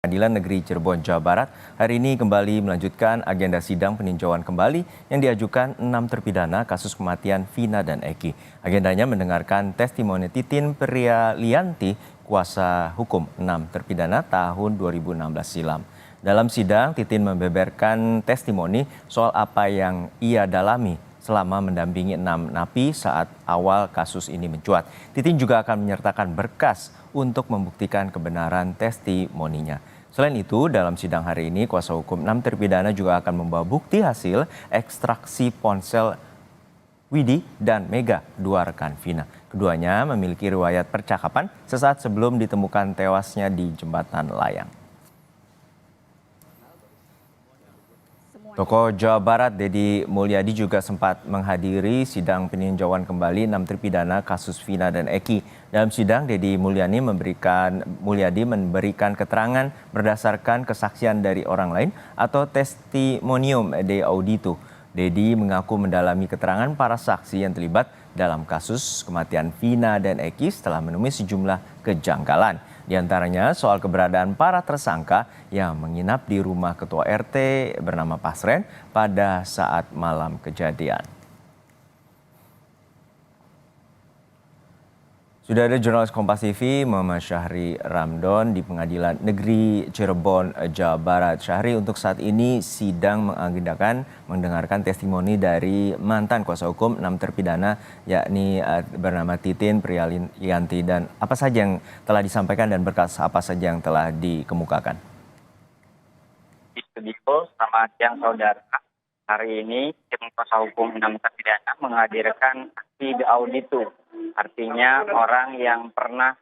Pengadilan Negeri Cirebon, Jawa Barat hari ini kembali melanjutkan agenda sidang peninjauan kembali yang diajukan 6 terpidana kasus kematian Vina dan Eki. Agendanya mendengarkan testimoni Titin Prialianti, kuasa hukum 6 terpidana tahun 2016 silam. Dalam sidang, Titin membeberkan testimoni soal apa yang ia dalami selama mendampingi 6 napi saat awal kasus ini mencuat. Titin juga akan menyertakan berkas untuk membuktikan kebenaran testimoninya. Selain itu, dalam sidang hari ini, kuasa hukum 6 terpidana juga akan membawa bukti hasil ekstraksi ponsel Widi dan Mega, dua rekan Vina. Keduanya memiliki riwayat percakapan sesaat sebelum ditemukan tewasnya di jembatan layang. Tokoh Jawa Barat Deddy Mulyadi juga sempat menghadiri sidang peninjauan kembali 6 terpidana kasus Vina dan Eki. Dalam sidang, Deddy Mulyadi memberikan keterangan berdasarkan kesaksian dari orang lain atau testimonium de audito. Deddy mengaku mendalami keterangan para saksi yang terlibat dalam kasus kematian Vina dan Eki setelah menemui sejumlah kejanggalan. Di antaranya soal keberadaan para tersangka yang menginap di rumah Ketua RT bernama Pasren pada saat malam kejadian. Sudah ada jurnalis Kompas TV Muhammad Syahri Ramdon di Pengadilan Negeri Cirebon, Jawa Barat. Syahri, untuk saat ini sidang mengagendakan mendengarkan testimoni dari mantan kuasa hukum 6 terpidana yakni bernama Titin Prialianti, dan apa saja yang telah disampaikan dan berkas apa saja yang telah dikemukakan. Di studio, selamat siang saudara. Hari ini tim kuasa hukum 6 terpidana menghadirkan saksi de audito. Artinya orang yang pernah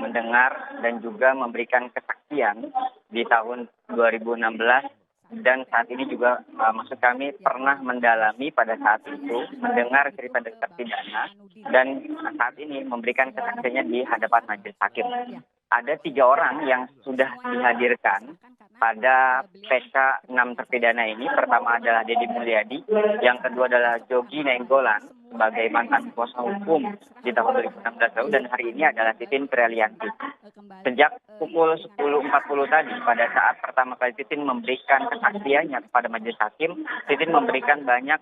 mendengar dan juga memberikan kesaksian di tahun 2016 dan saat ini juga maksud kami pernah mendalami pada saat itu mendengar cerita dari terpidana dan saat ini memberikan kesaksiannya di hadapan majelis hakim. Ada 3 orang yang sudah dihadirkan pada PK 6 terpidana ini. Pertama adalah Deddy Mulyadi, yang kedua adalah Jogi Nenggolan sebagai mantan kuasa hukum di tahun 2016 lalu, dan hari ini adalah Titin Prialianti. Sejak pukul 10.40 tadi, pada saat pertama kali Titin memberikan kesaksiannya kepada majelis hakim, Titin memberikan banyak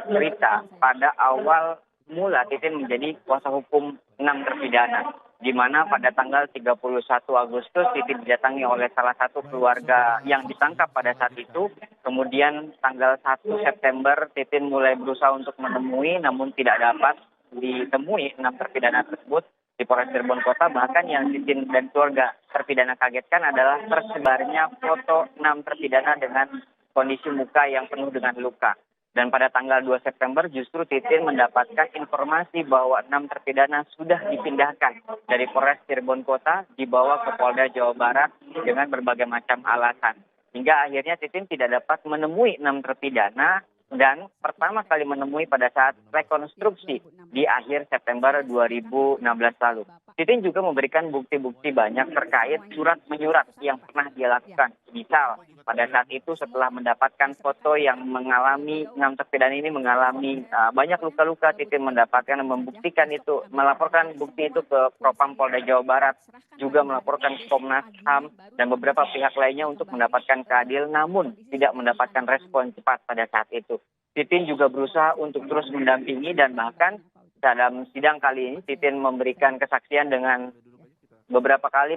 cerita. Pada awal mula Titin menjadi kuasa hukum 6 terpidana, di mana pada tanggal 31 Agustus Titin didatangi oleh salah satu keluarga yang ditangkap pada saat itu. Kemudian tanggal 1 September Titin mulai berusaha untuk menemui, namun tidak dapat ditemui 6 terpidana tersebut di Polres Cirebon Kota. Bahkan yang Titin dan keluarga terpidana kagetkan adalah tersebarnya foto 6 terpidana dengan kondisi muka yang penuh dengan luka. Dan pada tanggal 2 September justru Titin mendapatkan informasi bahwa 6 terpidana sudah dipindahkan dari Polres Cirebon Kota dibawa ke Polda Jawa Barat dengan berbagai macam alasan. Hingga akhirnya Titin tidak dapat menemui 6 terpidana dan pertama kali menemui pada saat rekonstruksi di akhir September 2016 lalu. Titin juga memberikan bukti-bukti banyak terkait surat menyurat yang pernah dia lakukan. Misal, pada saat itu setelah mendapatkan foto yang mengalami 6 terpidana ini mengalami banyak luka-luka, Titin mendapatkan dan membuktikan itu, melaporkan bukti itu ke Propam Polda Jawa Barat, juga melaporkan ke Komnas HAM dan beberapa pihak lainnya untuk mendapatkan keadilan, namun tidak mendapatkan respon cepat pada saat itu. Titin juga berusaha untuk terus mendampingi dan bahkan dalam sidang kali ini Titin memberikan kesaksian dengan beberapa kali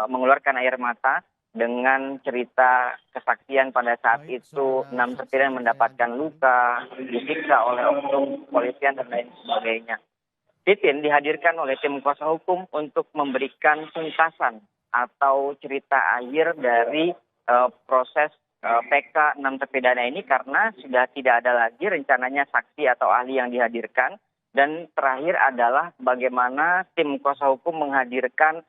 mengeluarkan air mata dengan cerita kesaksian pada saat itu 6 terpidana mendapatkan luka, disiksa oleh oknum kepolisian dan lain sebagainya. Titin dihadirkan oleh tim kuasa hukum untuk memberikan pungkasan atau cerita akhir dari proses PK 6 terpidana ini, karena sudah tidak ada lagi rencananya saksi atau ahli yang dihadirkan. Dan terakhir adalah bagaimana tim kuasa hukum menghadirkan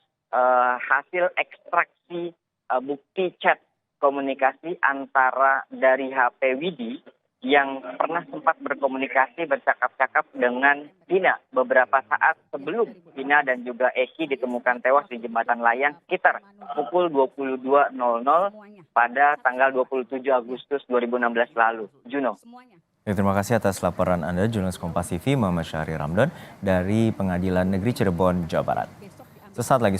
hasil ekstraksi bukti chat komunikasi antara dari HP Widi yang pernah sempat berkomunikasi bercakap-cakap dengan Vina beberapa saat sebelum Vina dan juga Eki ditemukan tewas di jembatan layang sekitar pukul 22.00 pada tanggal 27 Agustus 2016 lalu. Juno. Terima kasih atas laporan Anda, jurnalis Kompas TV Muhammad Syahri Ramdon dari Pengadilan Negeri Cirebon, Jawa Barat. Sesaat lagi